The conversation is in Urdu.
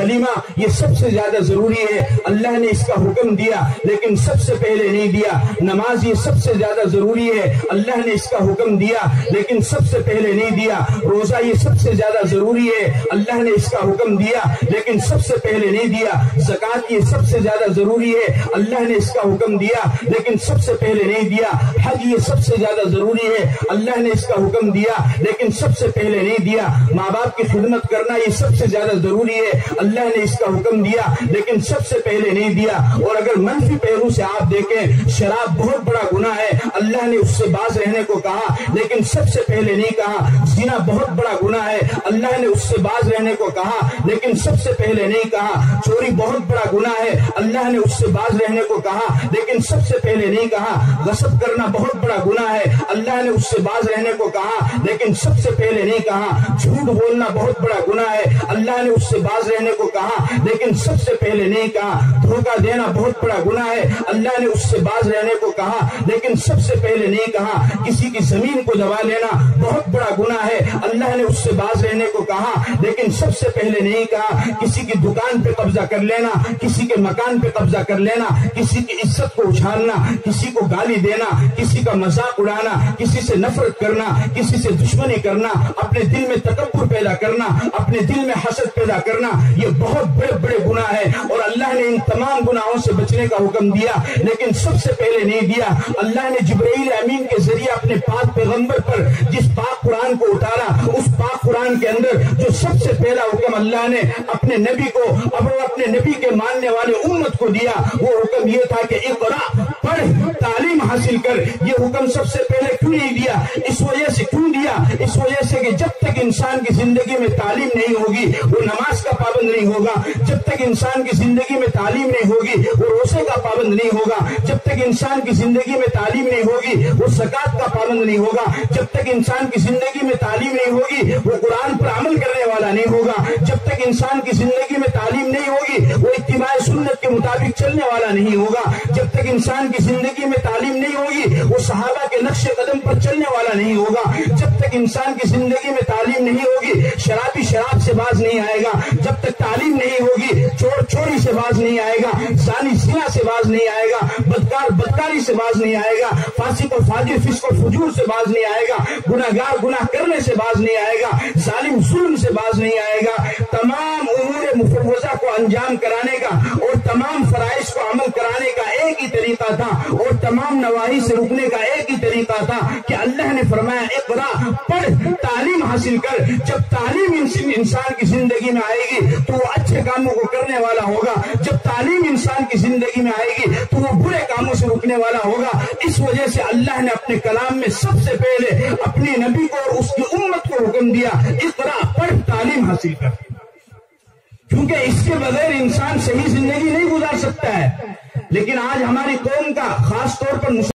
کلمہ یہ سب سے زیادہ ضروری ہے، اللہ نے اس کا حکم دیا لیکن سب سے پہلے نہیں دیا۔ نماز یہ سب سے زیادہ ضروری ہے، اللہ نے اس کا حکم دیا لیکن سب سے پہلے نہیں دیا۔ روزہ یہ سب سے زیادہ ضروری ہے، اللہ نے اس کا حکم دیا لیکن سب سے پہلے نہیں دیا۔ زکوٰۃ یہ سب سے زیادہ ضروری ہے، اللہ نے اس کا حکم دیا لیکن سب سے پہلے نہیں دیا۔ حج یہ سب سے زیادہ ضروری ہے، اللہ نے اس کا حکم دیا لیکن سب سے پہلے نہیں دیا۔ ماں باپ کی خدمت کرنا یہ سب سے زیادہ ضروری ہے، اللہ نے اس کا حکم دیا لیکن سب سے پہلے نہیں دیا۔ اور اگر منفی پہلو سے آپ دیکھیں، شراب بہت بڑا گناہ ہے، اللہ نے اس سے باز رہنے کو کہا لیکن سب سے پہلے نہیں کہا۔ زنا بہت بڑا گناہ ہے، اللہ نے اس سے باز رہنے کو کہا لیکن سب سے پہلے نہیں کہا۔ چوری بہت بڑا گناہ ہے، اللہ نے اس سے باز رہنے کو کہا لیکن سب سے پہلے نہیں کہا۔ غصب کرنا بہت بڑا گناہ ہے، اللہ نے اس سے باز رہنے کو کہا لیکن سب سے پہلے نہیں کہا۔ جھوٹ بولنا بہت بڑا گناہ ہے، اللہ نے اس سے باز رہنے کو کہا لیکن سب سے پہلے نہیں کہا۔ دھوکہ دینا بہت بڑا گناہ ہے، اللہ نے اس سے باز رہنے کو کہا لیکن سب سے پہلے نہیں کہا۔ کسی کی زمین کو دبا لینا بہت بڑا گناہ ہے، اللہ نے اس سے باز رہنے کو کہا لیکن سب سے پہلے نہیں کہا۔ کسی کی دکان پہ قبضہ کر لینا، کسی کے مکان پہ قبضہ کر لینا، کسی کی عزت کو اچھالنا، کسی کو گالی دینا، کسی کا مذاق اڑانا، کسی سے نفرت کرنا، کسی سے دشمنی کرنا، اپنے دل میں تکبر پیدا کرنا، اپنے دل میں حسد پیدا کرنا، یہ بہت بڑے بڑے گناہ ہے اور اللہ نے ان تمام گناہوں سے بچنے کا حکم دیا لیکن سب سے پہلے نہیں دیا۔ اللہ نے جبرائیل امین کے ذریعے اپنے پاک پیغمبر پر جس پاک قرآن کو اتارا، اس پاک قرآن کے اندر جو سب سے پہلا حکم اللہ نے اپنے نبی کو اور اپنے نبی کے ماننے والے امت کو دیا، وہ حکم یہ تھا کہ اقرا، پڑھ، تعلیم حاصل کر۔ یہ حکم سب سے پہلے کیوں نہیں دیا؟ اس وجہ سے کیوں دیا؟ اس وجہ سے کہ جب تک انسان کی زندگی میں تعلیم نہیں ہوگی وہ نماز کا پابند نہیں ہوگا، جب تک انسان کی زندگی میں تعلیم نہیں ہوگی وہ روزے کا پابند نہیں ہوگا، جب تک انسان کی زندگی میں تعلیم نہیں ہوگی وہ زکوٰۃ کا پابند نہیں ہوگا، جب تک انسان کی زندگی میں تعلیم نہیں ہوگی وہ قرآن پر عمل کرنے والا نہیں ہوگا، جب تک انسان کی زندگی میں تعلیم نہیں ہوگی وہ اتباع سنت کے مطابق چلنے والا نہیں ہوگا، جب تک انسان کی زندگی میں تعلیم نہیں ہوگی وہ صحابہ کے نقش قدم پر چلنے والا نہیں ہوگا، جب تک انسان کی زندگی میں تعلیم نہیں ہوگی شرابی شراب سے باز نہیں آئے گا، جب تک تعلیم نہیں ہوگی چور چوری سے باز نہیں آئے گا، زانی زنا سے باز نہیں آئے گا، بدکار بدکاری سے باز نہیں آئے گا، فاسق اور فاجر فسق اور فجور سے باز نہیں آئے گا، گناہگار گناہ کرنے سے باز نہیں آئے گا، ظالم ظلم سے باز نہیں آئے گا۔ تمام امور مفوضہ کو انجام کرانے کا اور تمام فرائض کو عمل کرانے کا ایک ہی طریقہ تھا اور تمام نواہی سے رکنے کا ایک ہی طریقہ تھا کہ اللہ نے فرمایا اقرا، پڑھ، تعلیم حاصل کر۔ جب تعلیم انسان کی زندگی میں آئے گی تو وہ اچھے کاموں کو کرنے والا ہوگا، جب تعلیم انسان کی زندگی میں آئے گی تو وہ برے کاموں سے رکنے والا ہوگا۔ اس وجہ سے اللہ نے اپنے کلام میں سب سے پہلے اپنے نبی کو اور اس کی امت کو حکم دیا اقرا، پڑھ، تعلیم حاصل کر، کیونکہ اس کے بغیر انسان صحیح زندگی نہیں گزار سکتا ہے۔ لیکن آج ہماری قوم کا خاص طور پر